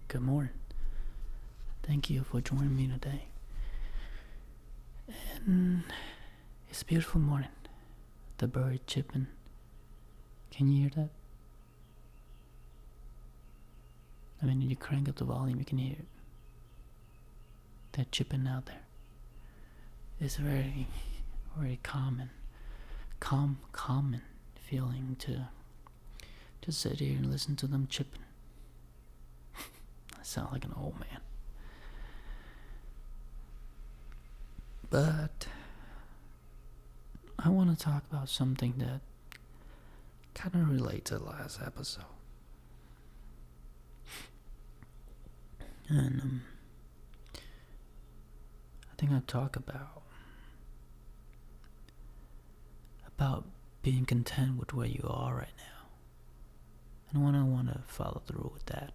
Good morning. Thank you for joining me today. And it's a beautiful morning. The bird chirping. Can you hear that? I mean, you crank up the volume, you can hear it. They're chirping out there. It's very, very common feeling to just sit here and listen to them chirping. I sound like an old man. But I want to talk about something that kind of relates to the last episode. And I think I talk about being content with where you are right now. And I want to follow through with that.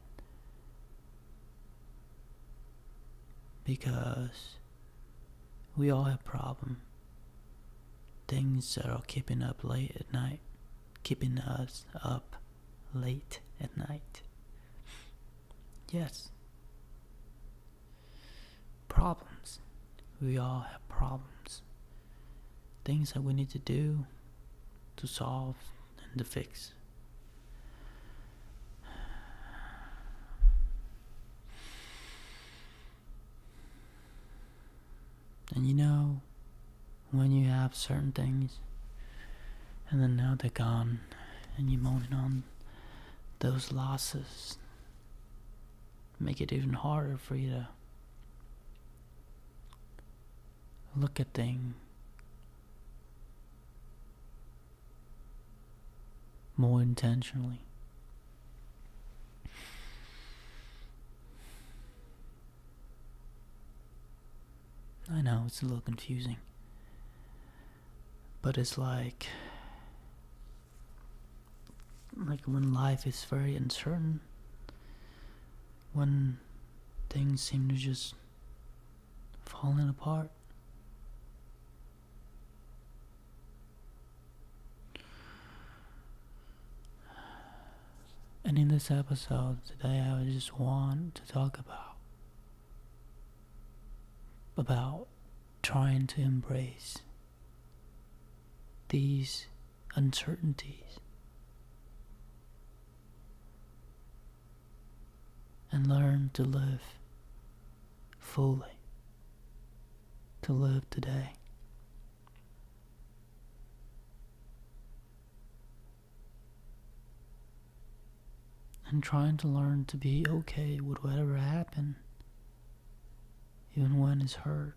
Because we all have problems. Things that are keeping us up late at night. Yes. Problems. We all have problems. Things that we need to do to solve and to fix. And you know, when you have certain things and then now they're gone and you're moaning on those losses, make it even harder for you to look at things more intentionally. I know it's a little confusing, but it's like when life is very uncertain, when things seem to just falling apart. And in this episode today, I just want to talk about trying to embrace these uncertainties and learn to live fully, to live today. And trying to learn to be okay with whatever happened, even when it's hurt.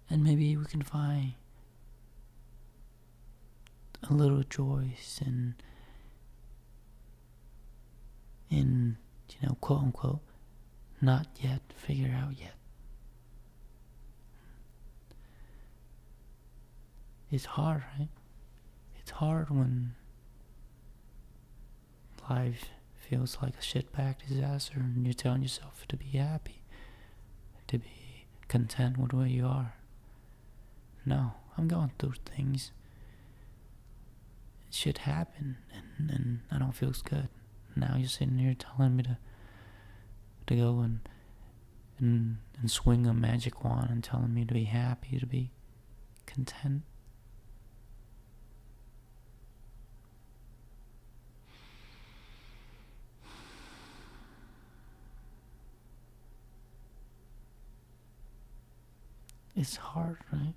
And maybe we can find a little joy in quote unquote, not yet figured out yet. It's hard, right? It's hard when life feels like a shitbag disaster and you're telling yourself to be happy, to be content with where you are. No, I'm going through things. Shit happen and I don't feel good. Now you're sitting here telling me to go and swing a magic wand and telling me to be happy, to be content. It's hard, right?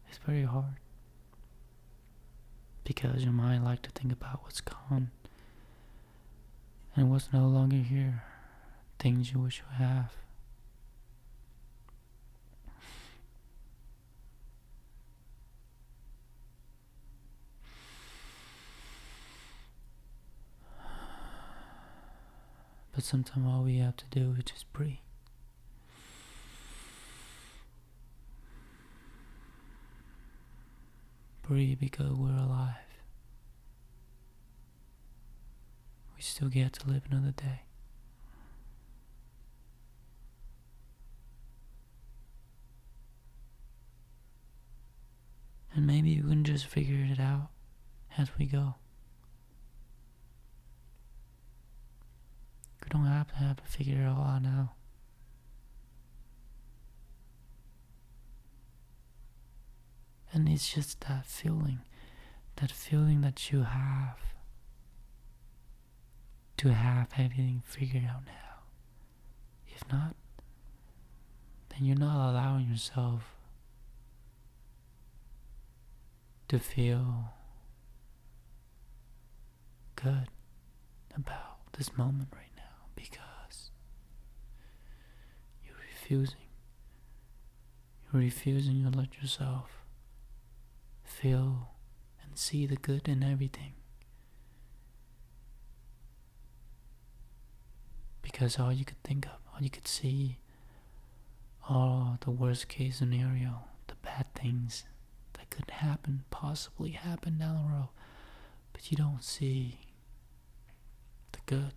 It's very hard. Because your mind likes to think about what's gone and what's no longer here. Things you wish you have. But sometimes all we have to do is just breathe. Breathe because we're alive. We still get to live another day. And maybe we can just figure it out as we go. You don't have to figure it all out now. And it's just that feeling that you have to have everything figured out now. If not, then you're not allowing yourself to feel good about this moment right now, because you're refusing to let yourself feel and see the good in everything, because all you could think of, all you could see, all the worst case scenario, the bad things that could happen, possibly happen down the road, but you don't see the good,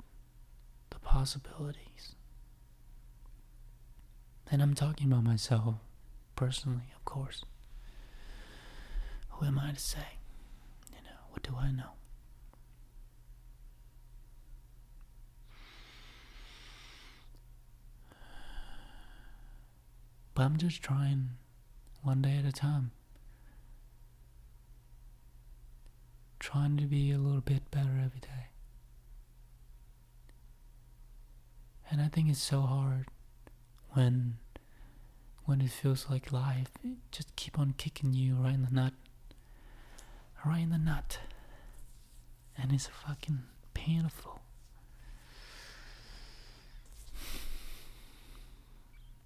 the possibilities. And I'm talking about myself personally, of course. Who am I to say? What do I know? But I'm just trying one day at a time. Trying to be a little bit better every day. And I think it's so hard when it feels like life just keep on kicking you right in the nut. Right in the nut. And it's fucking painful.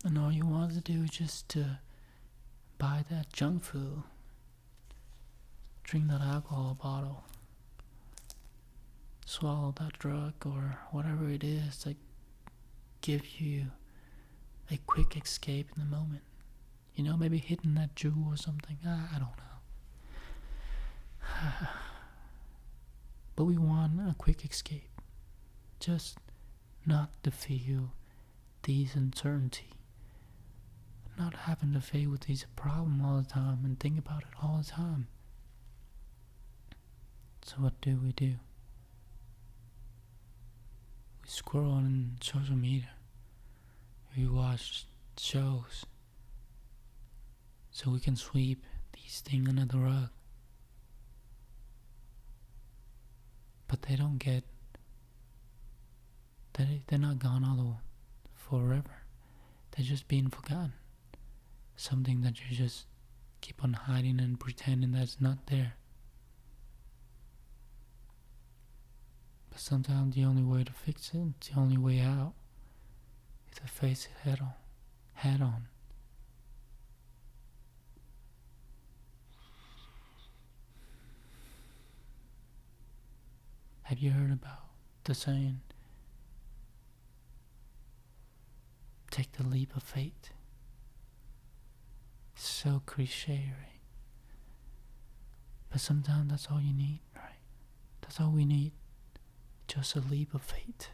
And all you want to do is just to buy that junk food, drink that alcohol bottle, swallow that drug or whatever it is that gives you a quick escape in the moment. Maybe hitting that jewel or something. I don't know. But we want a quick escape. Just not to feel these uncertainty. Not having to face with these problems all the time and think about it all the time. So what do? We scroll on social media. We watch shows. So we can sweep these things under the rug. But they don't get... They're not gone all forever. They're just being forgotten. Something that you just keep on hiding and pretending that it's not there. But sometimes the only way to fix it, the only way out, is to face it head on. Have you heard about the saying, take the leap of faith? It's so cliche, right? But sometimes that's all you need, right? That's all we need. Just a leap of faith.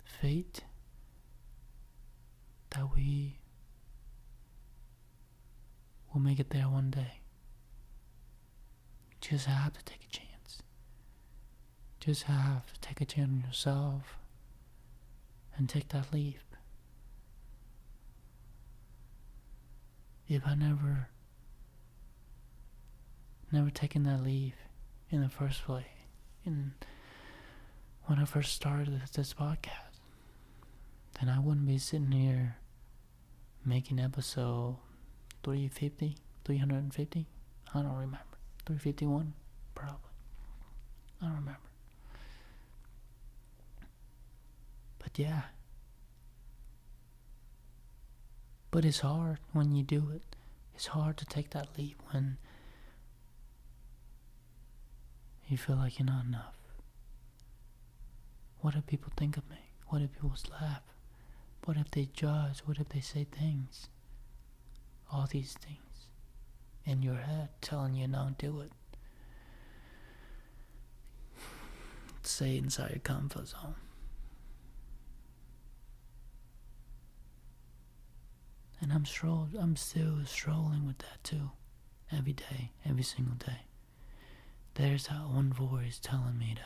Faith that we will make it there one day. Just have to take a chance. Just have to take a chance on yourself and take that leap. If I never taken that leap in the first place, when I first started this podcast, then I wouldn't be sitting here making episode 350, I don't remember. 351, probably. I don't remember. But yeah. But it's hard when you do it. It's hard to take that leap when you feel like you're not enough. What if people think of me? What if people laugh? What if they judge? What if they say things? All these things in your head telling you don't do it. Stay inside your comfort zone. And I'm still strolling with that too. Every day, every single day. There's that one voice telling me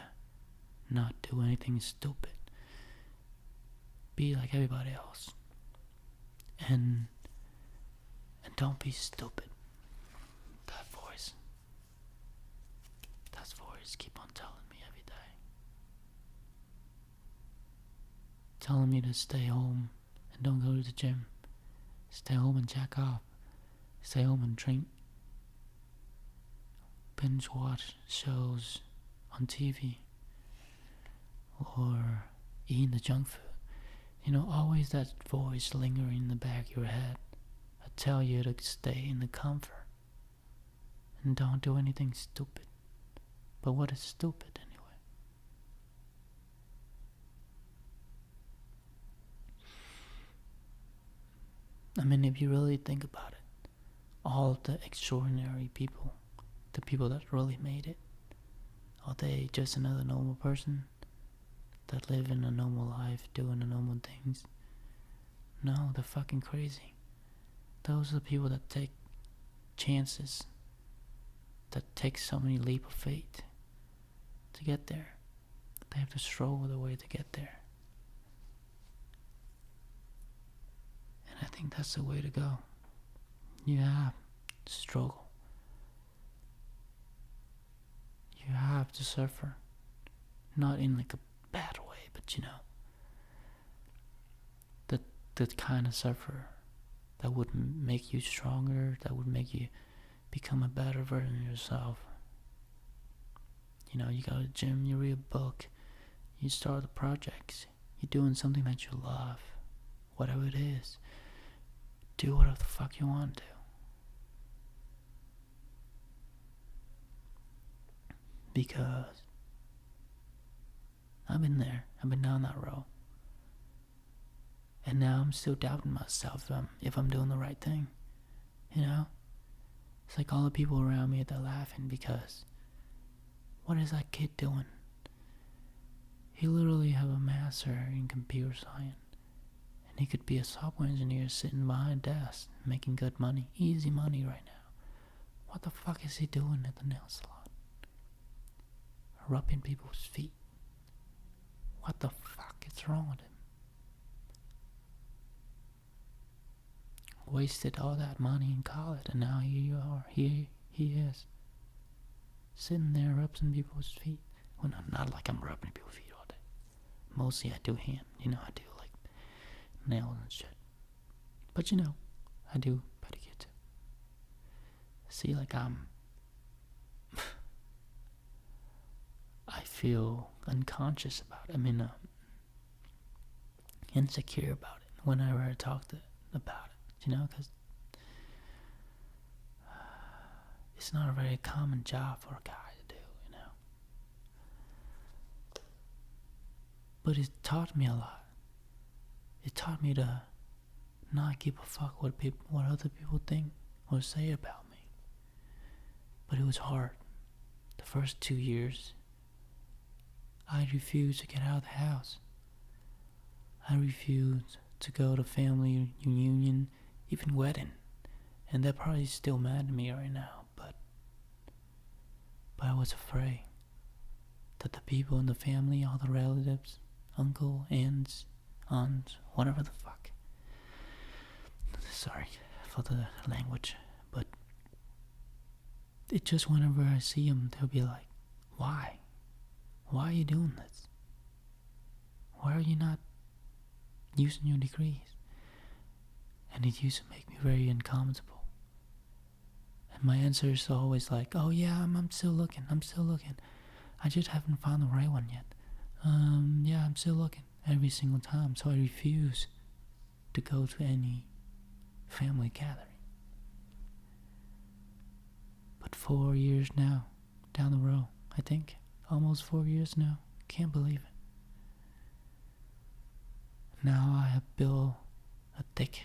not do anything stupid. Be like everybody else. And don't be stupid. That voice. That voice keep on telling me every day. Telling me to stay home and don't go to the gym. Stay home and jack off. Stay home and drink. Binge watch shows on TV. Or eating the junk food. You know, always that voice lingering in the back of your head. I tell you to stay in the comfort. And don't do anything stupid. But what is stupid anyway? I mean, if you really think about it, all the extraordinary people, the people that really made it, are they just another normal person that live in a normal life, doing the normal things? No, they're fucking crazy. Those are the people that take chances, that take so many leap of faith to get there. They have to struggle the way to get there. And I think that's the way to go. You have to struggle. You have to suffer. Not in like a bad way, but you know, the kind of suffer that would make you stronger, that would make you become a better version of yourself. You know, you go to the gym, you read a book, you start a project, you're doing something that you love, whatever it is. Do whatever the fuck you want to. Because I've been there, I've been down that road. And now I'm still doubting myself if I'm doing the right thing. You know? It's like all the people around me, they're laughing because what is that kid doing? He literally have a master in computer science. And he could be a software engineer sitting behind a desk, making good money, easy money right now. What the fuck is he doing at the nail salon? Rubbing people's feet. What the fuck is wrong with him? Wasted all that money in college, and now here you are. Here he is, sitting there rubbing people's feet. Well, not like I'm rubbing people's feet all day. Mostly I do hand. You know, I do like nails and shit. But you know, I do pedicure too. See, like I feel unconscious about it. I mean, insecure about it whenever I talk about it. You know, because it's not a very common job for a guy to do, you know. But it taught me a lot. It taught me to not give a fuck what other people think or say about me. But it was hard. The first 2 years, I refused to get out of the house. I refused to go to family reunion, even wedding. And they're probably still mad at me right now, but I was afraid that the people in the family, all the relatives, uncle, aunts, whatever the fuck. Sorry for the language, but it just whenever I see them, they'll be like, why? Why are you doing this? Why are you not using your degrees? And it used to make me very uncomfortable. And my answer is always like, oh yeah, I'm still looking. I just haven't found the right one yet. Yeah, I'm still looking every single time. So I refuse to go to any family gathering. But 4 years now, down the road, I think, almost 4 years now, can't believe it. Now I have built a thick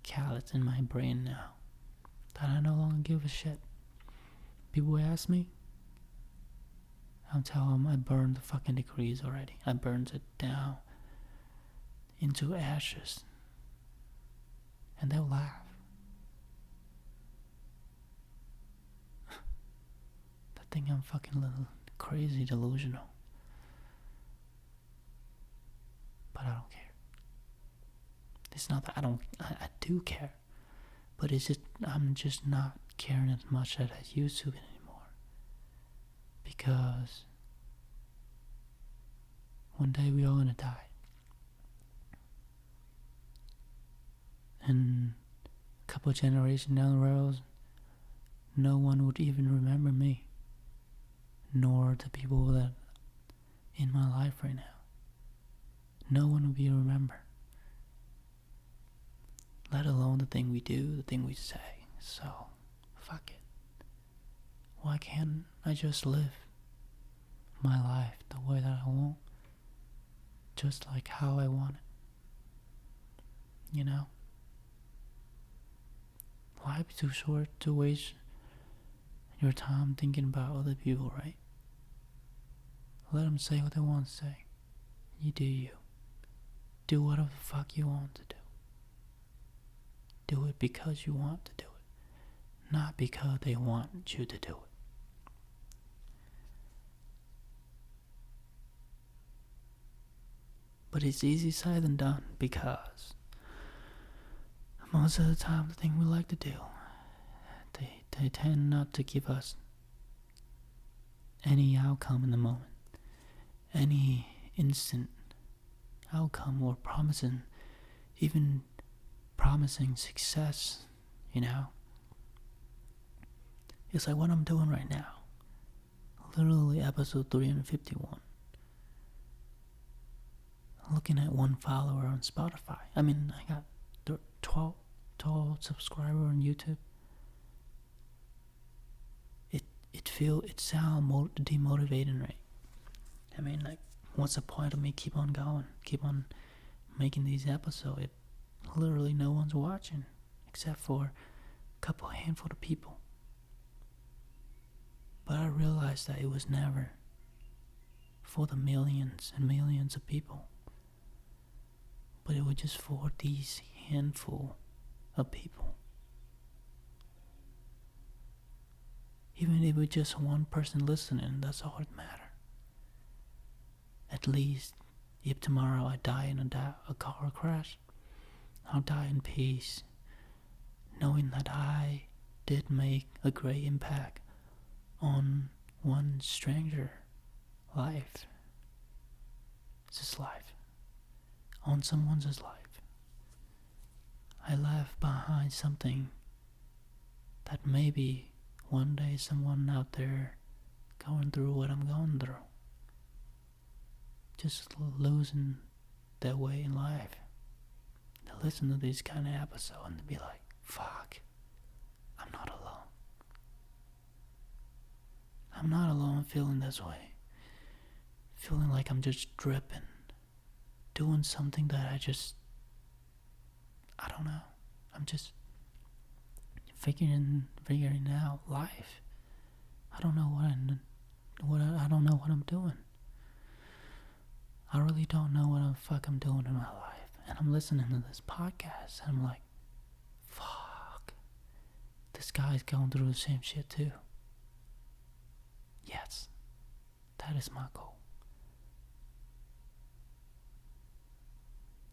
callus in my brain now that I no longer give a shit. People ask me, I'll tell them I burned the fucking degrees already. I burned it down into ashes. And they'll laugh. They think I'm fucking little crazy delusional. but I don't care. It's not that I do care, but it's just, I'm just not caring as much as I used to anymore. Because one day we all gonna die. And a couple of generations down the road, no one would even remember me, nor the people that in my life right now. No one will be remembered. Let alone the thing we do, the thing we say. So, fuck it. Why can't I just live my life the way that I want? Just like how I want it. You know? Life's too short to waste your time thinking about other people, right? Let them say what they want to say. You do you. Do whatever the fuck you want to do. Do it because you want to do it, not because they want you to do it. But it's easier said than done, because most of the time the thing we like to do, they tend not to give us any outcome in the moment, any instant outcome, or even promising success, you know? It's like what I'm doing right now. Literally episode 351. Looking at 1 follower on Spotify. I mean, I got 12 subscribers on YouTube. It sounds demotivating, right? I mean, like, what's the point of me keep on going, keep on making these episodes? Literally no one's watching, except for a handful of people. But I realized that it was never for the millions and millions of people, but it was just for these handful of people. Even if it was just one person listening, that's all that matters. At least, if tomorrow I die in a car crash, I'll die in peace, knowing that I did make a great impact on one stranger life. It's his life. On someone's life. I left behind something that maybe one day someone out there going through what I'm going through, just losing their way in life, to listen to this kind of episode and to be like, fuck, I'm not alone. I'm not alone feeling this way. Feeling like I'm just dripping, doing something that I don't know. I'm just figuring out life. I don't know I don't know what I'm doing. I really don't know what the fuck I'm doing in my life. And I'm listening to this podcast and I'm like, fuck, this guy's going through the same shit too. Yes, that is my goal.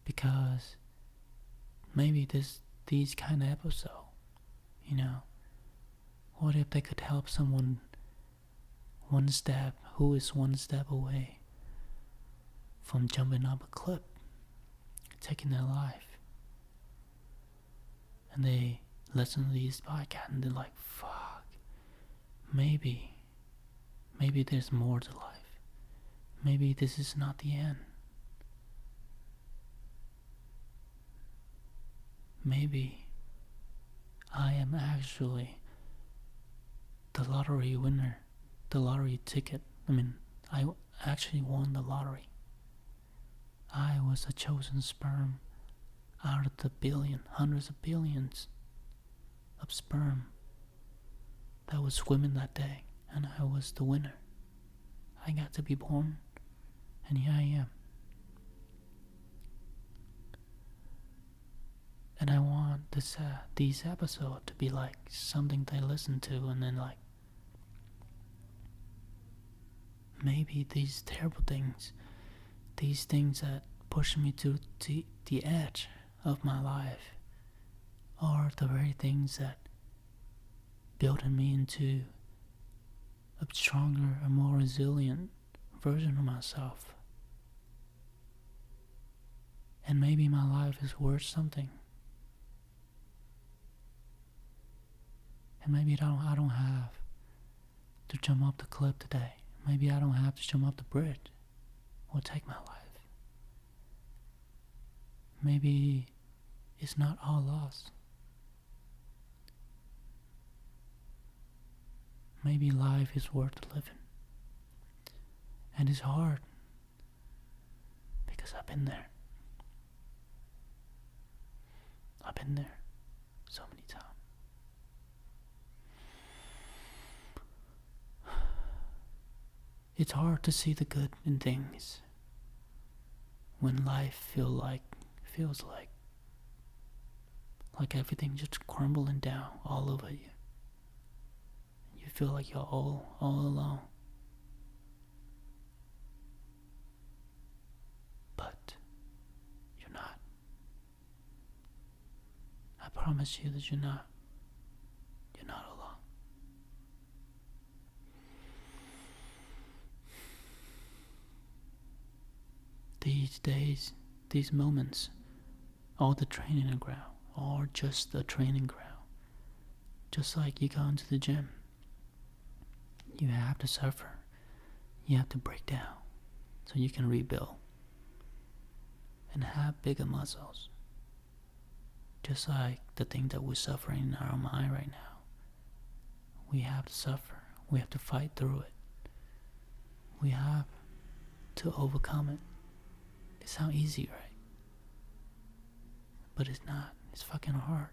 Because maybe these kind of episodes, you know, what if they could help someone who is one step away from jumping up a cliff, taking their life, and they listen to these podcasts and they're like, fuck, maybe there's more to life. Maybe this is not the end. Maybe I am actually the lottery winner, the lottery ticket. I actually won the lottery. I was a chosen sperm out of the hundreds of billions of sperm that was swimming that day, and I was the winner. I got to be born, and here I am. And I want these episodes to be like something they listen to, and then like, maybe these terrible things, these things that pushing me to the edge of my life are the very things that building me into a stronger and more resilient version of myself. And maybe my life is worth something. And maybe I don't have to jump up the cliff today. Maybe I don't have to jump up the bridge or take my life. Maybe it's not all lost. Maybe life is worth living. And it's hard because I've been there. I've been there so many times. It's hard to see the good in things when life feels like everything just crumbling down all over you. You feel like you're all alone. But you're not. I promise you that you're not. You're not alone. These days, these moments, all the training ground, are just a training ground. Just like you go into the gym. You have to suffer. You have to break down so you can rebuild and have bigger muscles. Just like the thing that we're suffering in our mind right now. We have to suffer. We have to fight through it. We have to overcome it. It sounds easy, right? But it's not. It's fucking hard.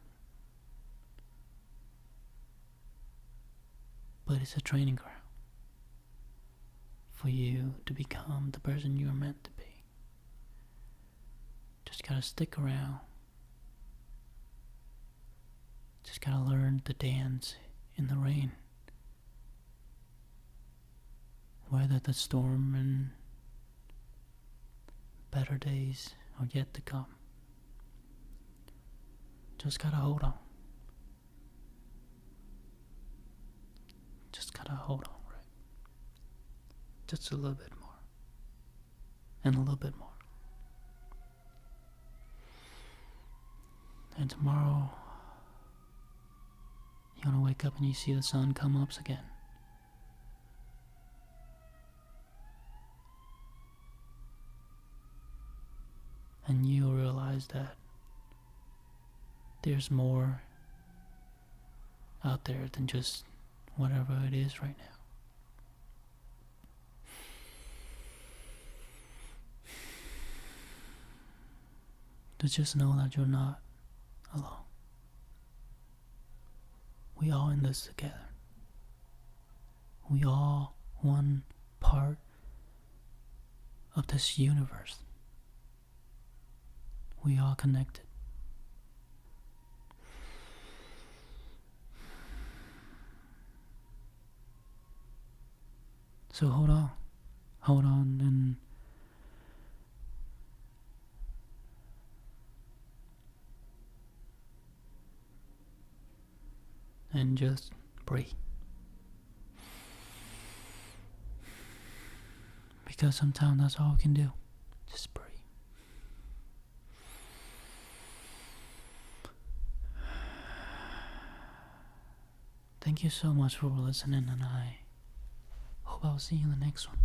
But it's a training ground for you to become the person you're meant to be. Just gotta stick around. Just gotta learn to dance in the rain. Weather the storm, and better days are yet to come. Just gotta hold on. Just gotta hold on, right? Just a little bit more. And a little bit more. And tomorrow, you're gonna wake up and you see the sun come up again. And you'll realize that there's more out there than just whatever it is right now. To just know that you're not alone. We all in this together. We all one part of this universe. We all connected. So hold on, and just breathe. Because sometimes that's all we can do. Just breathe. Thank you so much for listening, and I hope I'll see you in the next one.